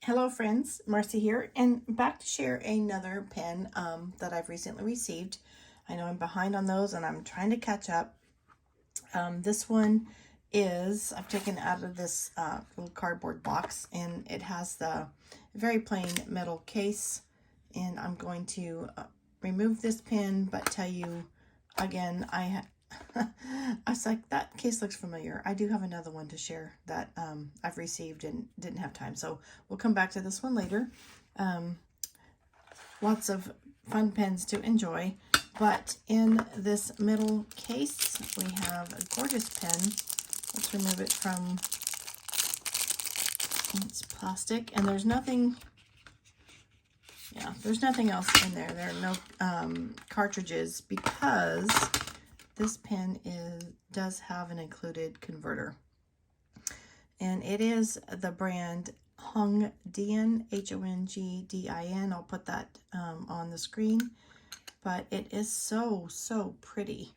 Hello friends, Marcy here, and back to share another pen that I've recently received. I know I'm behind on those and I'm trying to catch up. This one is, I've taken out of this little cardboard box, and it has the very plain metal case, and I'm going to remove this pen, but tell you again, I was like, that case looks familiar. I do have another one to share that I've received and didn't have time, so we'll come back to this one later. Lots of fun pens to enjoy, but in this middle case we have a gorgeous pen. Let's remove it from its plastic, and there's nothing else in there. There are no cartridges, because this pen does have an included converter, and it is the brand Dian, Hongdin. I'll put that on the screen, but it is so pretty.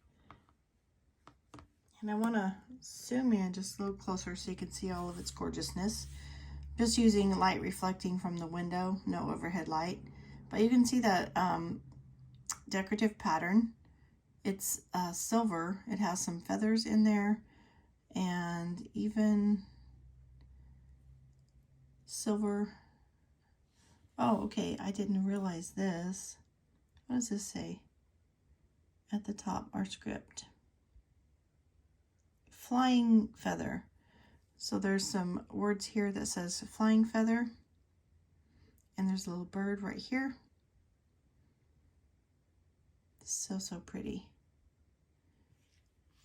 And I want to zoom in just a little closer so you can see all of its gorgeousness. Just using light reflecting from the window, no overhead light, but you can see the decorative pattern. It's silver. It has some feathers in there, and even silver. Oh, okay, I didn't realize this. What does this say at the top? Our script. Flying feather. So there's some words here that says flying feather, and there's a little bird right here. So pretty.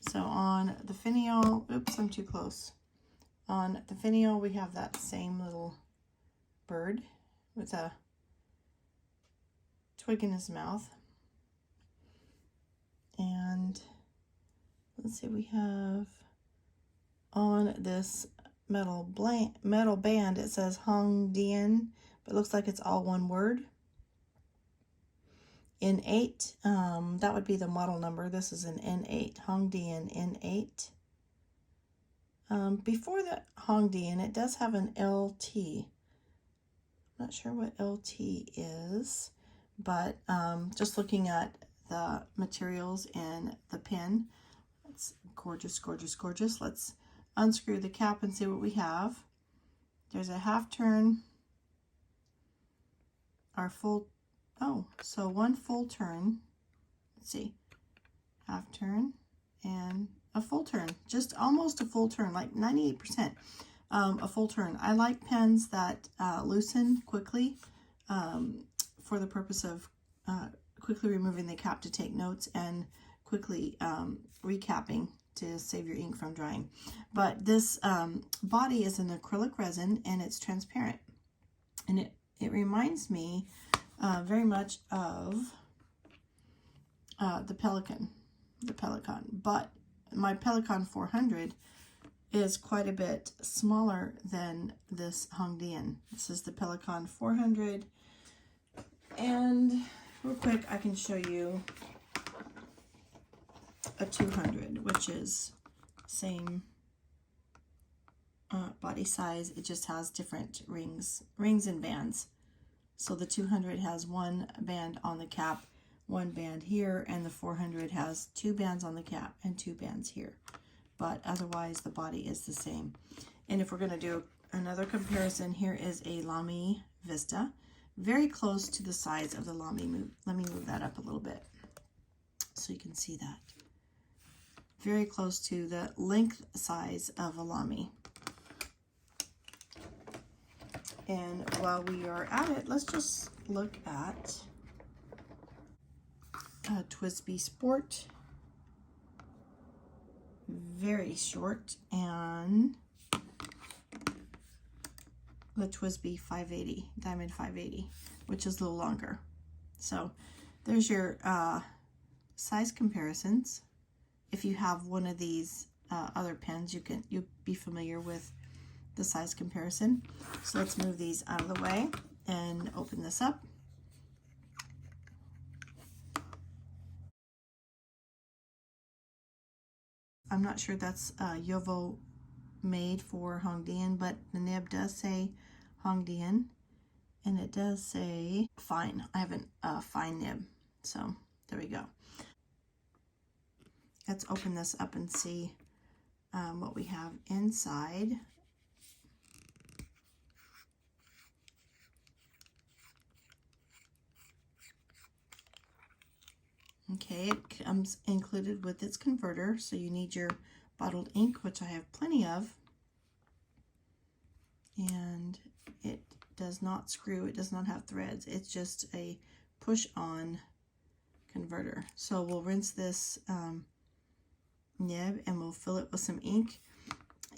So on the finial, oops, I'm too close. On the finial, we have that same little bird with a twig in his mouth. And let's see, we have on this metal band, it says Hongdin, but it looks like it's all one word. N8, that would be the model number. This is an N8, Hongdin N8. Before the Hongdin, it does have an LT. I'm not sure what LT is, but just looking at the materials in the pen, it's gorgeous, gorgeous, gorgeous. Let's unscrew the cap and see what we have. There's a half turn, our full, so one full turn. Let's see, half turn and a full turn, just almost a full turn, like 98%. A full turn. I like pens that loosen quickly for the purpose of quickly removing the cap to take notes and quickly recapping to save your ink from drying. But this body is an acrylic resin, and it's transparent, and it reminds me very much of the Pelikan, but my Pelikan 400 is quite a bit smaller than this Hongdin. This is the Pelikan 400, and real quick I can show you a 200, which is same body size. It just has different rings and bands. So the 200 has one band on the cap, one band here, and the 400 has two bands on the cap and two bands here. But otherwise the body is the same. And if we're going to do another comparison, here is a Lamy Vista, very close to the size of the Lamy. Let me move that up a little bit so you can see that. Very close to the length size of a Lamy. And while we are at it, let's just look at a TWSBI Sport. Very short, and the TWSBI 580, Diamond 580, which is a little longer. So there's your size comparisons. If you have one of these other pens, you'll be familiar with the size comparison. So let's move these out of the way and open this up. I'm not sure that's Yovo made for Hongdin, but the nib does say Dian, and it does say fine. I have a fine nib, so there we go. Let's open this up and see what we have inside. Okay, it comes included with its converter, so you need your bottled ink, which I have plenty of. And it does not screw, it does not have threads. It's just a push-on converter. So we'll rinse this nib and we'll fill it with some ink.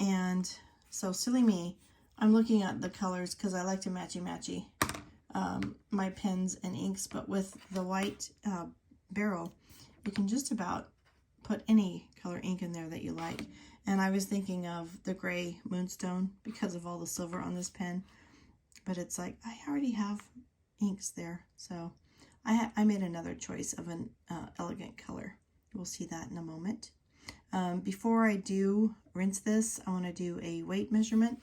And so silly me, I'm looking at the colors because I like to matchy-matchy my pens and inks, but with the white barrel, you can just about put any color ink in there that you like. And I was thinking of the gray moonstone because of all the silver on this pen, but it's like I already have inks there, so I made another choice of an elegant color. We'll see that in a moment. Before I do rinse this, I want to do a weight measurement.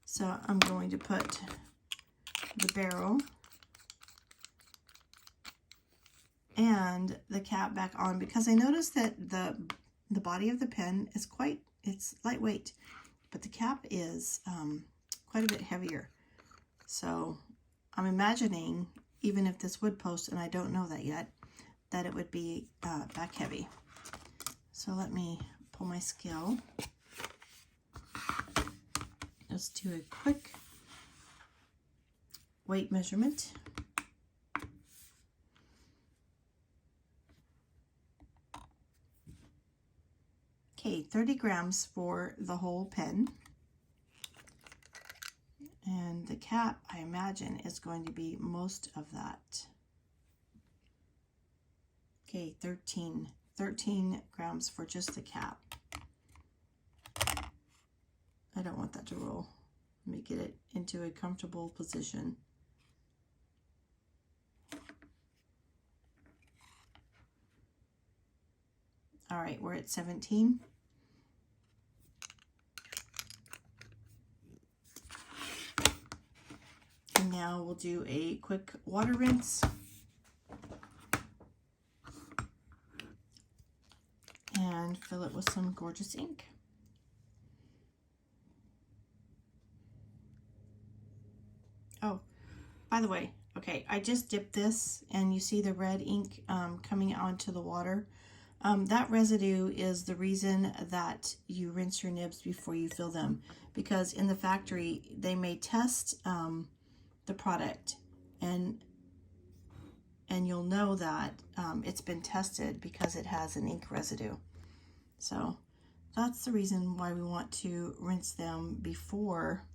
So I'm going to put the barrel and the cap back on because I noticed that the body of the pen is it's lightweight, but the cap is quite a bit heavier. So I'm imagining, even if this would post, and I don't know that yet, that it would be back heavy. So let me pull my scale. Let's do a quick weight measurement. Okay, 30 grams for the whole pen. And the cap, I imagine, is going to be most of that. Okay, 13 grams for just the cap. I don't want that to roll. Let me get it into a comfortable position. All right, we're at 17. And now we'll do a quick water rinse. And fill it with some gorgeous ink. Oh, by the way, okay, I just dipped this and you see the red ink coming onto the water. That residue is the reason that you rinse your nibs before you fill them, because in the factory they may test the product and you'll know that it's been tested because it has an ink residue. So that's the reason why we want to rinse them before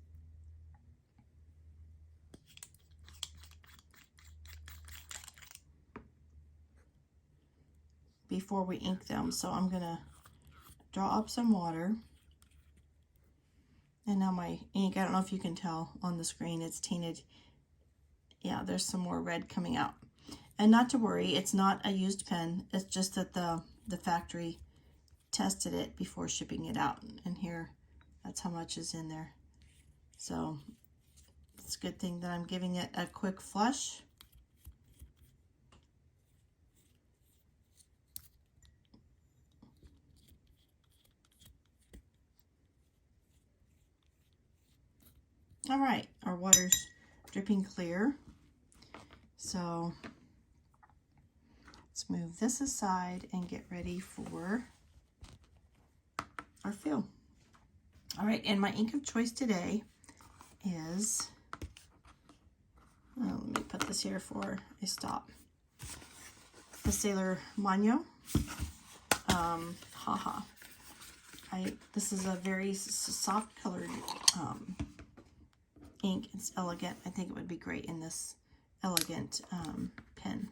we ink them. So I'm gonna draw up some water, and now my ink, I don't know if you can tell on the screen, it's tainted. Yeah, there's some more red coming out. And not to worry, it's not a used pen, it's just that the factory tested it before shipping it out, and here, that's how much is in there. So it's a good thing that I'm giving it a quick flush. All right, our water's dripping clear. So let's move this aside and get ready for our fill. All right, and my ink of choice today is, well, let me put this here for a stop. The Sailor Manyo HaHa. This is a very soft colored ink. It's elegant. I think it would be great in this elegant pen.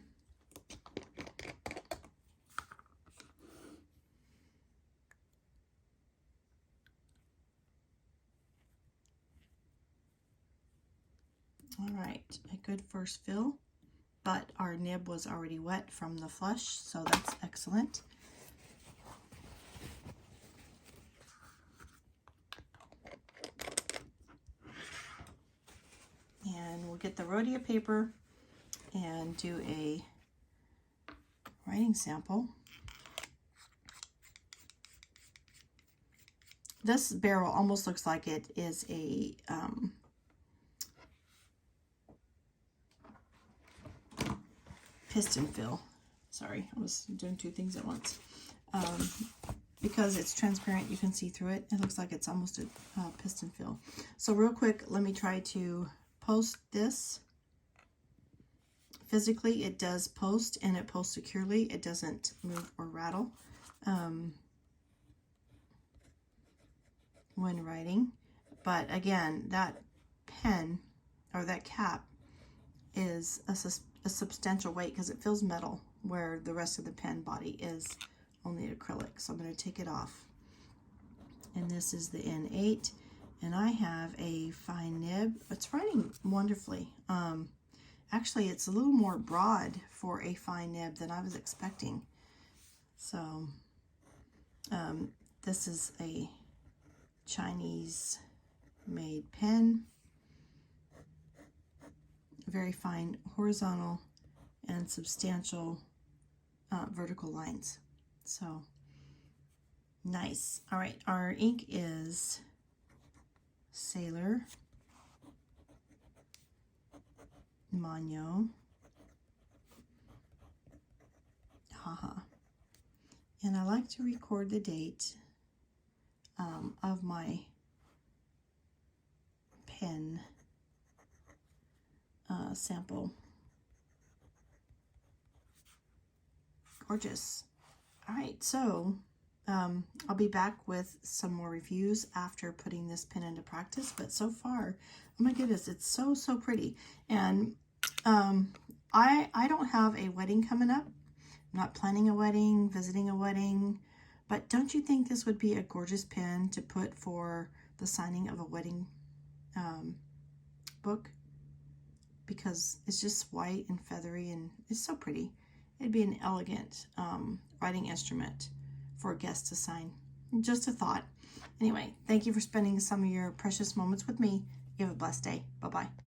All right, a good first fill, but our nib was already wet from the flush, so that's excellent. we'll get the Rhodia paper and do a writing sample. This barrel almost looks like it is a piston fill. Sorry, I was doing two things at once. Because it's transparent, you can see through it. It looks like it's almost a piston fill. So real quick, let me try to post this. Physically, it does post, and it posts securely. It doesn't move or rattle when writing. But again, that pen or that cap is a substantial weight because it feels metal, where the rest of the pen body is only acrylic. So I'm going to take it off. And this is the N8, and I have a fine nib. It's writing wonderfully. Actually, it's a little more broad for a fine nib than I was expecting. So this is a Chinese made pen. Very fine horizontal and substantial vertical lines. So nice. All right, our ink is Sailor Manyo HaHa. And I like to record the date of my pen sample. Gorgeous. All right, so I'll be back with some more reviews after putting this pen into practice, but so far, oh my goodness, it's so pretty. And I don't have a wedding coming up. I'm not planning a wedding, visiting a wedding, but don't you think this would be a gorgeous pen to put for the signing of a wedding book? Because it's just white and feathery, and it's so pretty. It'd be an elegant writing instrument for a guest to sign. Just a thought. Anyway, thank you for spending some of your precious moments with me. You have a blessed day. Bye-bye.